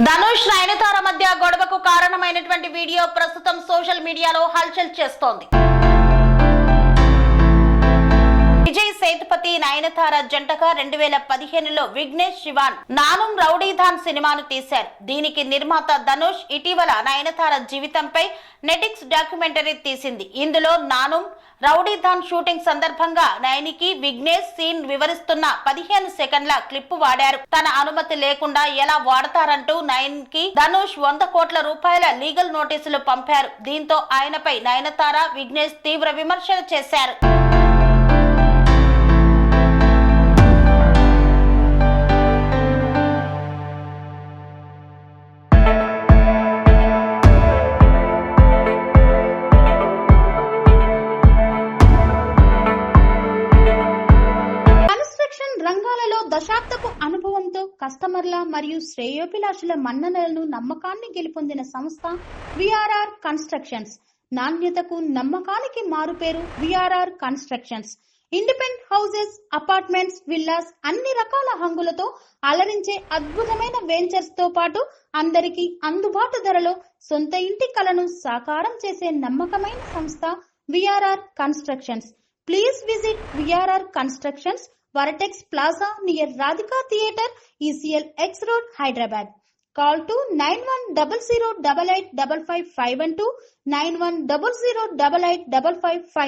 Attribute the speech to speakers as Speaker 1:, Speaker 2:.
Speaker 1: ధనుష్ నయనతార మధ్య గొడవకు కారణమైనటువంటి వీడియో ప్రస్తుతం సోషల్ మీడియాలో హల్చల్ చేస్తోంది. విజయ్ సేతుపతి నయనతార జంటగా 2015లో విఘ్నేష్ శివాన్ నానుం రౌడీధాన్ సినిమాను తీశారు. దీనికి నిర్మాత ధనుష్ ఇటీవల నయనతార జీవితంపై నెటిక్స్ డాక్యుమెంటరీ తీసింది. ఇందులో నానుం రౌడీధాన్ షూటింగ్ సందర్భంగా నయనికి విఘ్నేష్ సీన్ వివరిస్తున్న 15 సెకండ్ల క్లిప్ వాడారు. తన అనుమతి లేకుండా ఎలా వాడతారంటూ నయన్కి ధనుష్ 100 కోట్ల రూపాయల లీగల్ నోటీసులు పంపారు. దీంతో ఆయనపై నయనతార విఘ్నేష్ తీవ్ర విమర్శలు చేశారు.
Speaker 2: రంగాలలో దశాబ్దపు అనుభవంతో కస్టమర్ల మరియు శ్రేయోభిలాషుల మన్ననలను నమ్మకాన్ని గెలుపొందిన సంస్థ విఆర్ఆర్ కన్స్ట్రక్షన్స్. నాణ్యతకు నమ్మకానికి మారుపేరు VRR constructions. Independent houses, apartments, villas అన్ని రకాల హంగులతో అలరించే అద్భుతమైన వెంచర్స్ తో పాటు అందరికీ అందుబాటు ధరలో సొంత ఇంటి కలను సాకారం చేసే నమ్మకమైన సంస్థ VRR constructions. Please visit VRR constructions, Varatex Plaza near Radhika Theatre, ECL X Road, Hyderabad. Call to 910088555512, 9100885559.